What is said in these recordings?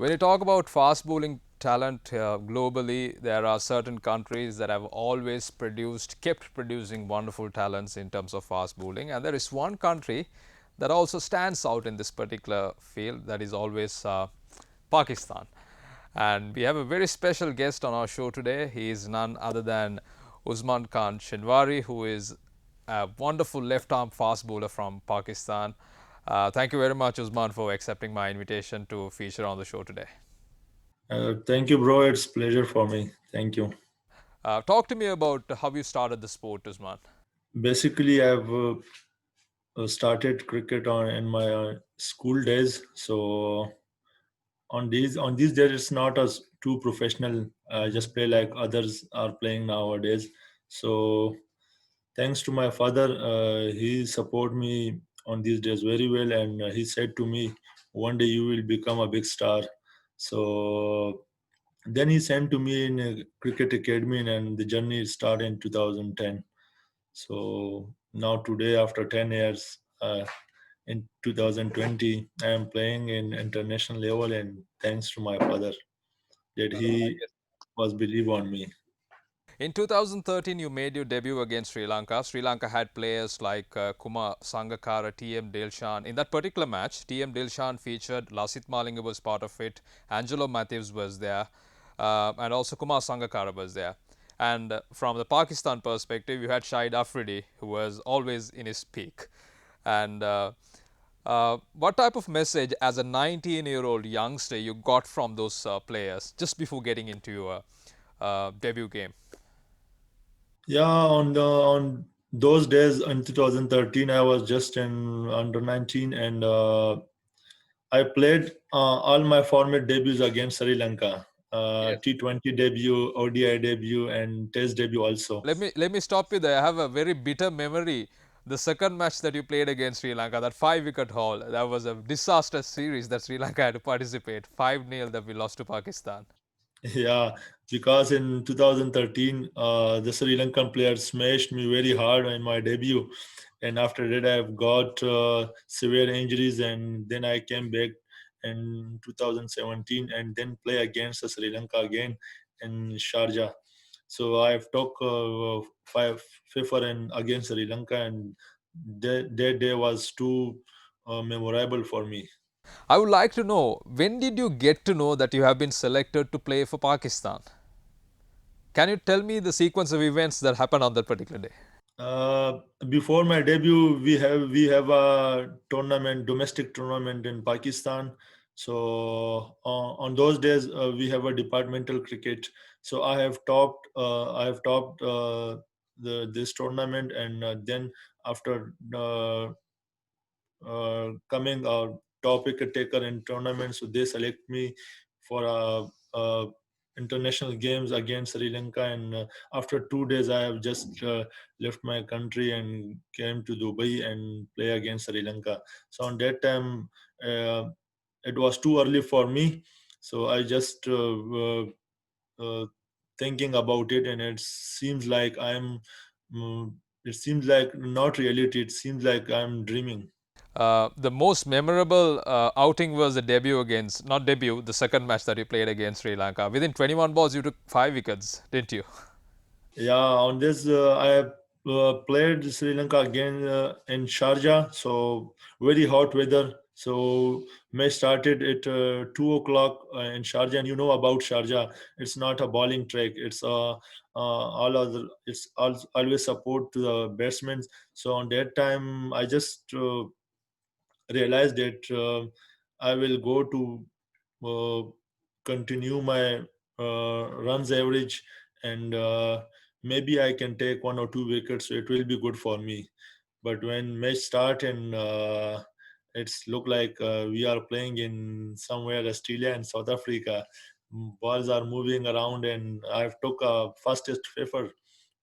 When you talk about fast bowling talent globally, there are certain countries that have always kept producing wonderful talents in terms of fast bowling. And there is one country that also stands out in this particular field, that is always Pakistan. And we have a very special guest on our show today. He is none other than Usman Khan Shinwari, who is a wonderful left arm fast bowler from Pakistan. Thank you very much, Usman, for accepting my invitation to feature on the show today. Thank you, bro. It's pleasure for me. Thank you. Talk to me about how you started the sport, Usman. Basically, I've started cricket on in my school days. So on these days, it's not as too professional. I just play like others are playing nowadays. So thanks to my father, he support me on these days very well, and he said to me, "One day you will become a big star." So then he sent to me in a cricket academy, and the journey started in 2010. So now today, after 10 years, in 2020, I am playing in international level, and thanks to my father that I he guess. was believe on me. In 2013, you made your debut against Sri Lanka. Sri Lanka had players like Kumar Sangakkara, T.M. Dilshan. In that particular match, T.M. Dilshan featured, Lasith Malinga was part of it, Angelo Matthews was there, and also Kumar Sangakkara was there. And from the Pakistan perspective, you had Shahid Afridi, who was always in his peak. And what type of message as a 19-year-old youngster you got from those players just before getting into your debut game? Yeah, on those days in 2013, I was just in under 19, and I played all my format debuts against Sri Lanka. T20 debut, ODI debut, and Test debut also. Let me stop you there. I have a very bitter memory. The second match that you played against Sri Lanka, that 5 wicket haul, that was a disaster series that Sri Lanka had to participate. 5-0 that we lost to Pakistan. Yeah, because in 2013, the Sri Lankan player smashed me very hard in my debut, and after that, I've got severe injuries, and then I came back in 2017, and then play against the Sri Lanka again in Sharjah. So I've took five FIFA and against Sri Lanka, and that day was too memorable for me. I would like to know, when did you get to know that you have been selected to play for Pakistan? Can you tell me the sequence of events that happened on that particular day? Uh, Before my debut, we have a tournament, domestic tournament in Pakistan. So on those days, we have a departmental cricket. So I have topped the this tournament, and then after coming a top wicket taker in tournaments, so they select me for international games against Sri Lanka. And after 2 days, I have just left my country and came to Dubai and play against Sri Lanka. So on that time, uh, it was too early for me. So I just uh, thinking about it, and it seems like mm, it seems like not reality. It seems like I'm dreaming. The most memorable outing was the debut against, not debut, the second match that you played against Sri Lanka. Within 21 balls, you took 5 wickets, didn't you? Yeah, on this, I have played Sri Lanka again in Sharjah, so very hot weather. So match started at 2 o'clock in Sharjah, and you know about Sharjah. It's not a bowling track. It's all other. Always support to the batsmen. So on that time, I just realized that I will go to uh, continue my runs average, and maybe I can take 1 or 2 wickets, so it will be good for me. But when match start, and it's look like we are playing in somewhere Australia and South Africa. Balls are moving around, and I've took a fastest favor,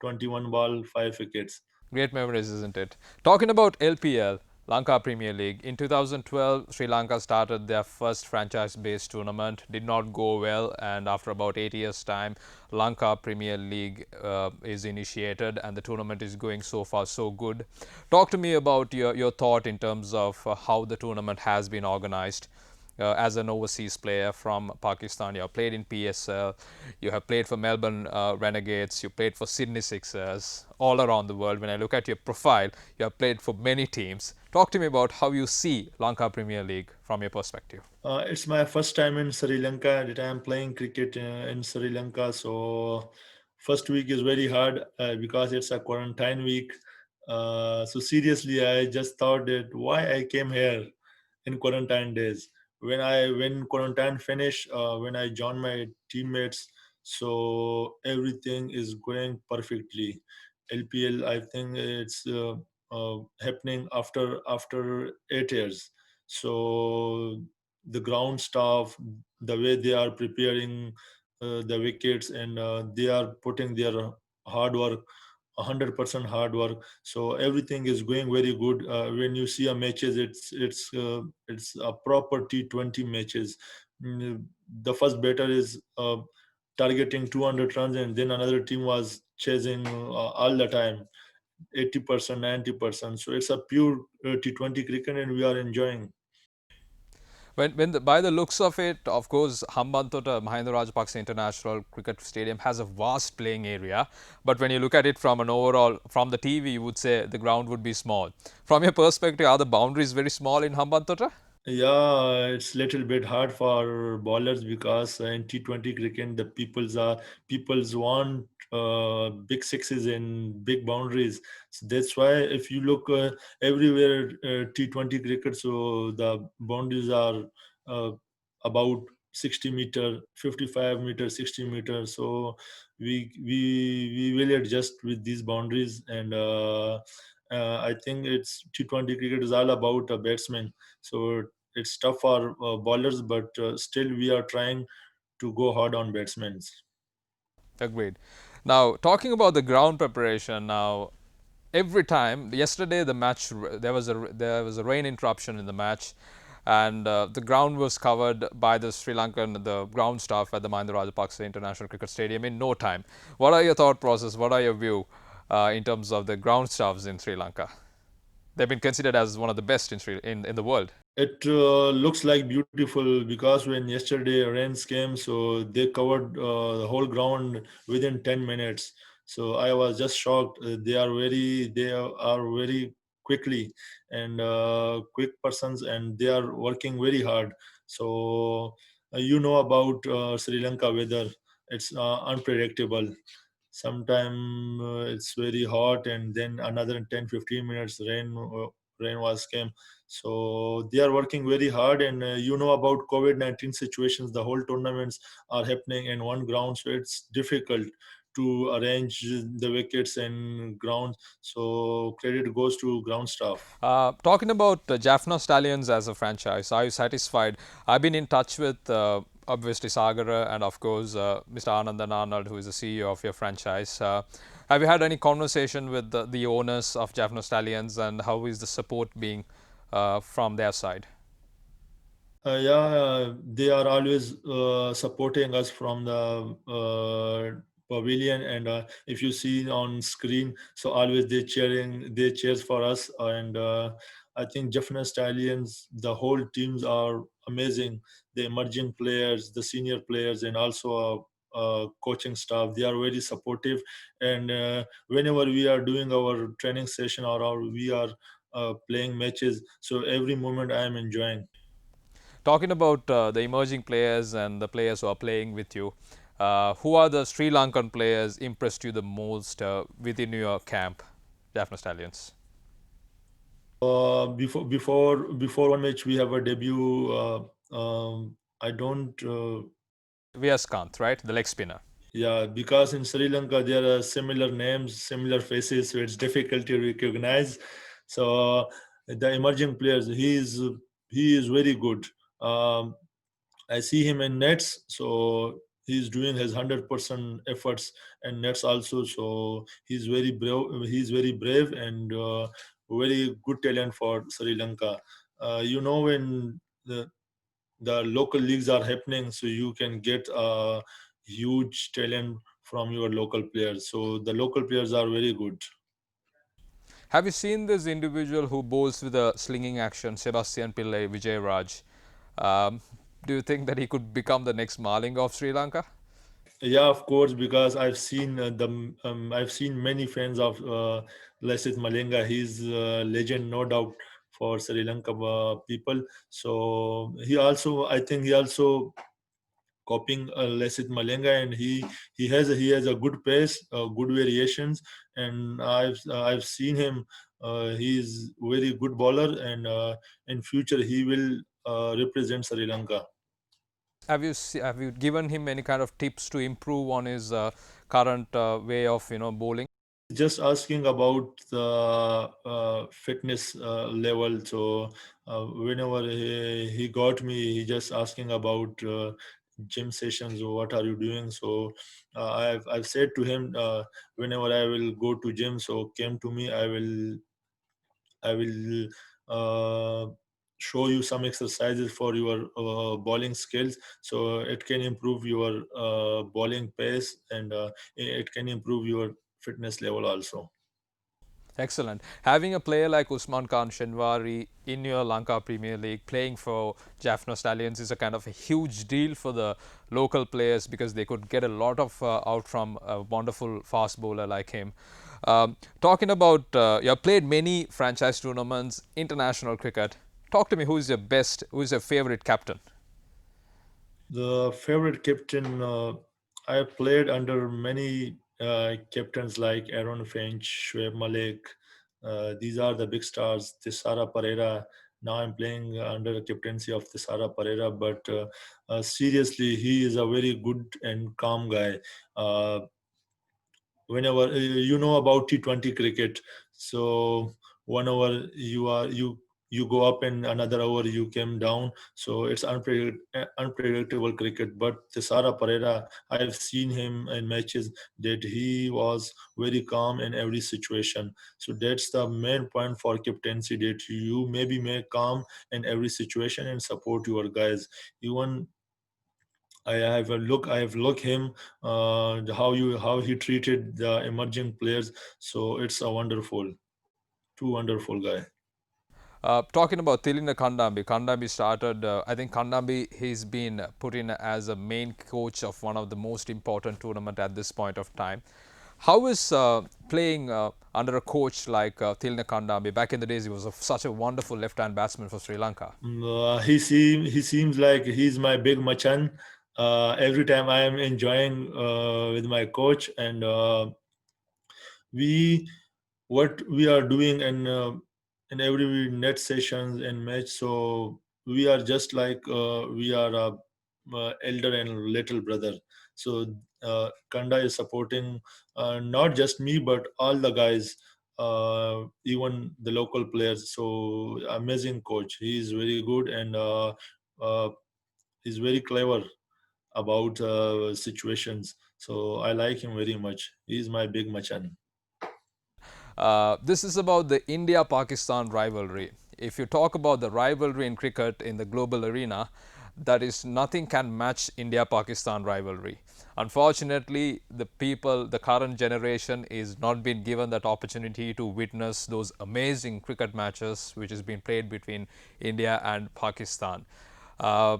21 ball, 5 wickets. Great memories, isn't it? Talking about LPL, Lanka Premier League, in 2012, Sri Lanka started their first franchise based tournament. Did not go well, and after about 8 years' time, Lanka Premier League is initiated, and the tournament is going so far so good. Talk to me about your thought in terms of how the tournament has been organized. as an overseas player from Pakistan. You have played in PSL, you have played for Melbourne Renegades, you played for Sydney Sixers, all around the world. When I look at your profile, you have played for many teams. Talk to me about how you see Lanka Premier League from your perspective. It's my first time in Sri Lanka that I am playing cricket in Sri Lanka. So first week is very hard because it's a quarantine week. So seriously, I just thought that why I came here in quarantine days. When quarantine finished, when I joined my teammates, so everything is going perfectly. LPL, I think it's happening after 8 years. So the ground staff, the way they are preparing the wickets, and they are putting their hard work, 100% hard work. So everything is going very good. When you see a matches, it's a proper T20 matches. The first batter is targeting 200 runs, and then another team was chasing all the time 80%, 90%. So it's a pure T20 cricket, and we are enjoying. By the looks of it, of course, Hambantota Mahendra Rajapaksa International Cricket Stadium has a vast playing area. But when you look at it from an overall, from the TV, you would say the ground would be small. From your perspective, are the boundaries very small in Hambantota? Yeah, it's little bit hard for bowlers because in T20 cricket the people's want big sixes and big boundaries. So that's why if you look everywhere T20 cricket, so the boundaries are uh, about 60 meter, 55 meter, 60 meter. So we will adjust with these boundaries, and I think it's T20 cricket is all about a batsman. So it's tough for bowlers, but still we are trying to go hard on batsmen. Agreed. Now, talking about the ground preparation, now every time yesterday the match there was a rain interruption in the match, and the ground was covered by the Sri Lankan the ground staff at the Mahendra Rajapaksa International Cricket Stadium in no time. What are your thought process? What are your view in terms of the ground staffs in Sri Lanka? They've been considered as one of the best in the world. It looks like beautiful because when yesterday rains came, so they covered the whole ground within 10 minutes. So I was just shocked. They are very quickly and quick persons, and they are working very hard. So you know about Sri Lanka weather. It's unpredictable. Sometime it's very hot, and then another 10-15 minutes rain was came. So they are working very hard, and you know about COVID-19 situations, the whole tournaments are happening in one ground, so it's difficult to arrange the wickets and grounds. So credit goes to ground staff. Talking about Jaffna Stallions as a franchise, are you satisfied? I've been in touch with obviously Sagara and of course Mr. Anandan Arnold, who is the CEO of your franchise. Have you had any conversation with the owners of Jaffna Stallions, and how is the support being from their side? Yeah, they are always supporting us from the pavilion, and if you see on screen, so always they cheers for us, and I think Jaffna Stallions, the whole teams are amazing. The emerging players, the senior players, and also coaching staff, they are very supportive. And whenever we are doing our training session, or we are playing matches, so every moment I am enjoying. Talking about the emerging players and the players who are playing with you, who are the Sri Lankan players impressed you the most within your camp, Jaffna Stallions? Before one match we have a debut. I don't. Vyaskanth, right? The leg spinner. Yeah, because in Sri Lanka there are similar names, similar faces, so it's difficult to recognize. So the emerging players, he is very good. Um, I see him in nets, so he's doing his 100% efforts and nets also. So he's very brave. He's very brave and very good talent for Sri Lanka. When the local leagues are happening, so you can get a huge talent from your local players. So the local players are very good. Have you seen this individual who bowls with a slinging action, Sebastian Pillai Vijay Raj? Um, do you think that he could become the next Malinga of Sri Lanka? Yeah, of course, because I've seen many fans of Lasith Malinga. He's a legend, no doubt, for Sri Lanka people. So I think he also copying Lasith Malinga, and he has a good pace, good variations, and I've seen him. He's very good bowler, and in future he will represent Sri Lanka. Have you given him any kind of tips to improve on his current way of bowling? Just asking about the fitness level. So whenever he got me, he just asking about gym sessions. What are you doing? So I've said to him, whenever I will go to gym, so came to me. I will show you some exercises for your bowling skills, so it can improve your bowling pace, and it can improve your fitness level also. Excellent. Having a player like Usman Khan Shenwari in your Lanka Premier League playing for Jaffna Stallions is a kind of a huge deal for the local players because they could get a lot of out from a wonderful fast bowler like him. Talking about, you have played many franchise tournaments, international cricket. Talk to me, who is your favorite captain? The favorite captain, I played under many captains like Aaron Finch, Shoaib Malik. These are the big stars. Tisara Pereira. Now I'm playing under the captaincy of Tisara Pereira, but seriously, he is a very good and calm guy. Uh, Whenever you know about T20 cricket, so 1 hour you go up and another hour you came down, so it's unpredictable cricket. But Tesara Pereira, I've seen him in matches that he was very calm in every situation. So that's the main point for captaincy, that you maybe make calm in every situation and support your guys. Even I have looked him, how he treated the emerging players. So it's a wonderful, too wonderful guy. Talking about Tilina Kandambi, Kandambi started, I think Kandambi, he's been put in as a main coach of one of the most important tournament at this point of time. How is playing under a coach like Tilina Kandambi? Back in the days, he was such a wonderful left-hand batsman for Sri Lanka. He seems like he's my big machan. Every time I am enjoying with my coach, and we what we are doing in every net sessions and match. So we are just like we are a elder and little brother. So Kanda is supporting not just me but all the guys, even the local players. So amazing coach. He is very good, and uh, he's very clever about situations. So I like him very much. He's my big machan. This is about the India Pakistan rivalry. If you talk about the rivalry in cricket in the global arena, that is nothing can match India Pakistan rivalry. Unfortunately, the current generation is not been given that opportunity to witness those amazing cricket matches which has been played between India and Pakistan. Uh,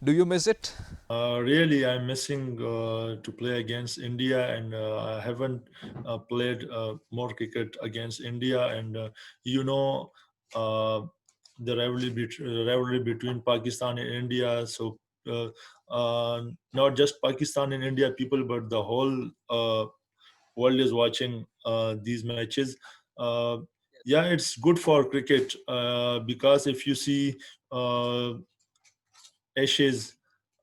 do you miss it? Really, I'm missing to play against India, and I haven't played more cricket against India. And you know, uh, the rivalry between Pakistan and India. So, uh, not just Pakistan and India people, but the whole world is watching these matches. Uh, yeah, it's good for cricket because if you see uh, Ashes,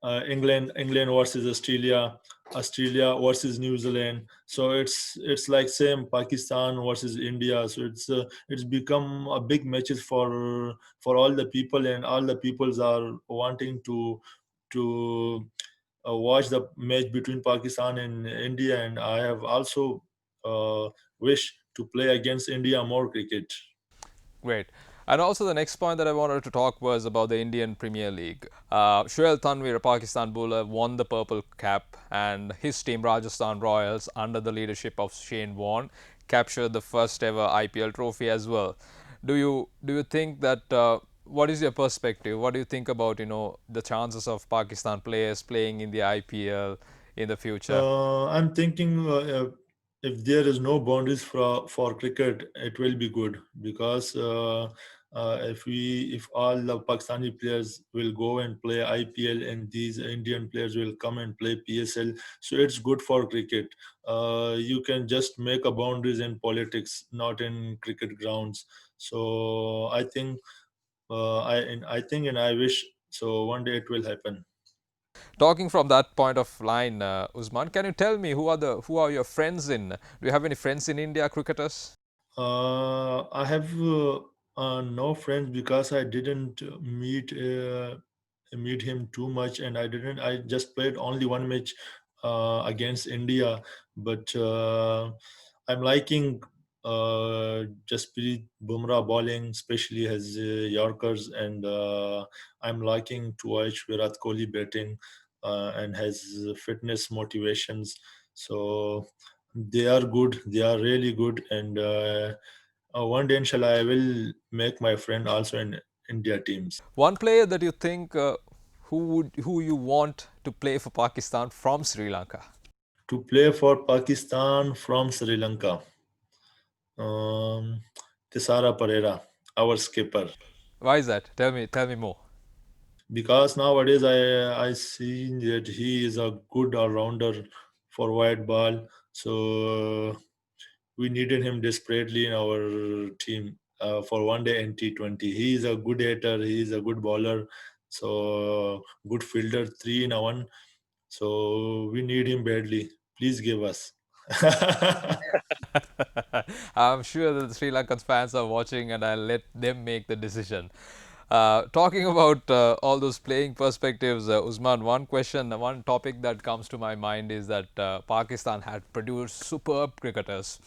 England versus Australia versus New Zealand. So it's like same Pakistan versus India. So it's become a big matches for all the people, and all the peoples are wanting to watch the match between Pakistan and India. And I have also wish to play against India more cricket. Great. And also, the next point that I wanted to talk was about the Indian Premier League. Shoaib Tanvir, a Pakistan bowler, won the purple cap, and his team, Rajasthan Royals, under the leadership of Shane Warne, captured the first ever IPL trophy as well. Do you think that what is your perspective? What do you think about the chances of Pakistan players playing in the IPL in the future? I'm thinking if there is no boundaries for cricket, it will be good because if all the Pakistani players will go and play IPL and these Indian players will come and play PSL, so it's good for cricket. You can just make a boundaries in politics, not in cricket grounds. So I think I think and I wish so one day it will happen. Talking from that point of line, Usman, can you tell me who are your friends in? Do you have any friends in India cricketers? I have no friends because I didn't meet him too much, and I didn't. I just played only one match against India, but I'm liking Jasprit Bumrah bowling, especially his Yorkers, and I'm liking to watch Virat Kohli batting and his fitness motivations. So they are good. They are really good, and one day, inshallah, I will make my friend also in India teams. One player that you think who you want to play for Pakistan from Sri Lanka? To play for Pakistan from Sri Lanka, um, Tisara Pereira, our skipper. Why is that? Tell me more. Because nowadays I see that he is a good all rounder for white ball. So we needed him desperately in our team for one day and T20. He is a good hitter. He is a good bowler. So good fielder, three in a one. So we need him badly. Please give us. I'm sure that the Sri Lankan fans are watching, and I'll let them make the decision. Talking about all those playing perspectives, Usman, one topic that comes to my mind is that Pakistan had produced superb cricketers.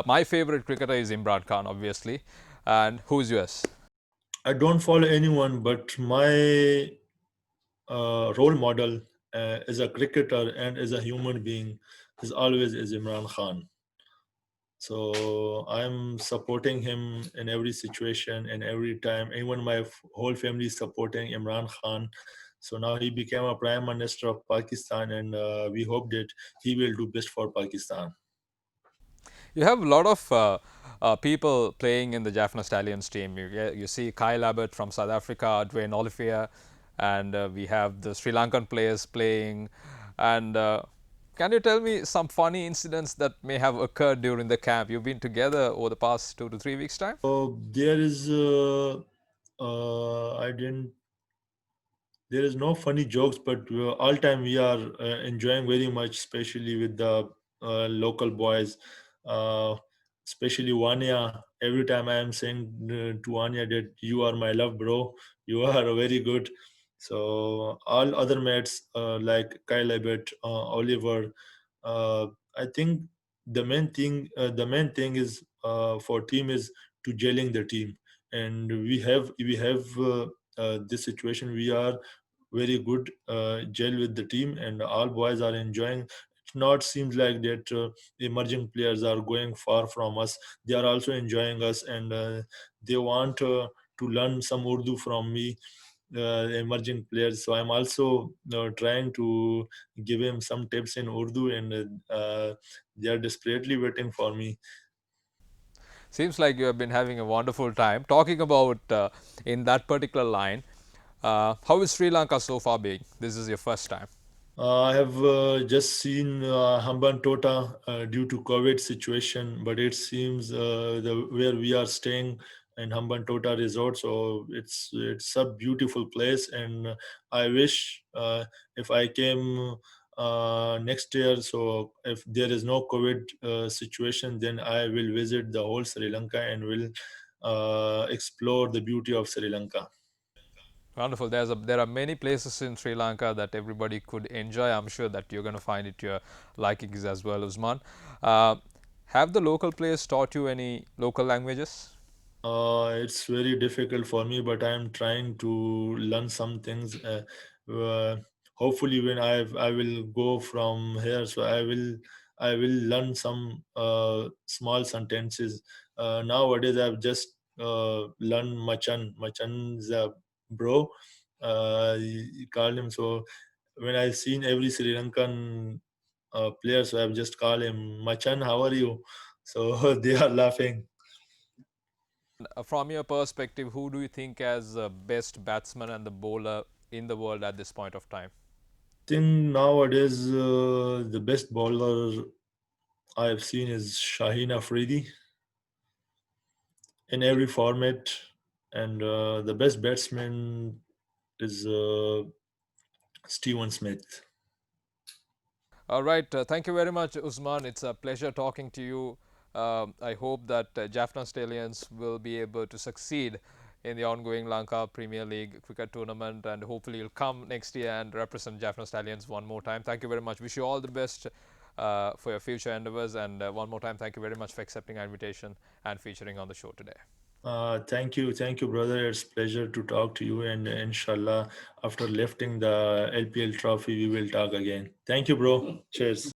My favorite cricketer is Imran Khan, obviously. And who's yours? I don't follow anyone, but my role model as a cricketer and as a human being is always is Imran Khan. So I'm supporting him in every situation and every time. Even my whole family is supporting Imran Khan. So now he became a prime minister of Pakistan, and we hope that he will do best for Pakistan. You have a lot of people playing in the Jaffna Stallions team. You see Kyle Abbott from South Africa, Dwayne Olivier, and we have the Sri Lankan players playing. And can you tell me some funny incidents that may have occurred during the camp? You've been together over the past 2 to 3 weeks' time. So there is, I didn't there is no funny jokes, but all time we are enjoying very much, especially with the local boys, uh, especially Wanya. Every time I am saying to Wanya that you are my love, bro, you are very good. So all other mates like Kyle Abbott, Oliver, uh, I think the main thing is for team is to gelling the team, and we have this situation. We are very good gel with the team, and all boys are enjoying. It not seems like that emerging players are going far from us. They are also enjoying us, and they want to learn some Urdu from me, emerging players. So I'm also trying to give him some tips in Urdu, and they are desperately waiting for me. Seems like you have been having a wonderful time. Talking about in that particular line, how is Sri Lanka so far being? This is your first time. I have just seen Hamban Tota due to COVID situation, but it seems the where we are staying in Hamban Tota Resort, so it's a beautiful place, and I wish if I came next year. So if there is no COVID situation, then I will visit the whole Sri Lanka and will explore the beauty of Sri Lanka. Wonderful. There are many places in Sri Lanka that everybody could enjoy. I'm sure that you're going to find it to your likings as well, Usman. Uh, have the local players taught you any local languages? It's very difficult for me, but I'm trying to learn some things. Uh, Hopefully, when I will go from here, so I will learn some small sentences. Nowadays, I've just learn Machan. Machan's a bro. You called him. So when I seen every Sri Lankan player, so I've just called him Machan. How are you? So they are laughing. From your perspective, who do you think as the best batsman and the bowler in the world at this point of time? Think nowadays the best bowler I have seen is Shaheen Afridi in every format, and the best batsman is Steven Smith. All right. Thank you very much, Usman. It's a pleasure talking to you. I hope that Jaffna Stallions will be able to succeed in the ongoing Lanka Premier League cricket tournament, and hopefully you'll come next year and represent Jaffna Stallions one more time. Thank you very much. Wish you all the best for your future endeavors, and one more time, thank you very much for accepting our invitation and featuring on the show today. Thank you, brother. It's pleasure to talk to you, and inshallah, after lifting the LPL trophy, we will talk again. Thank you, bro. Cheers.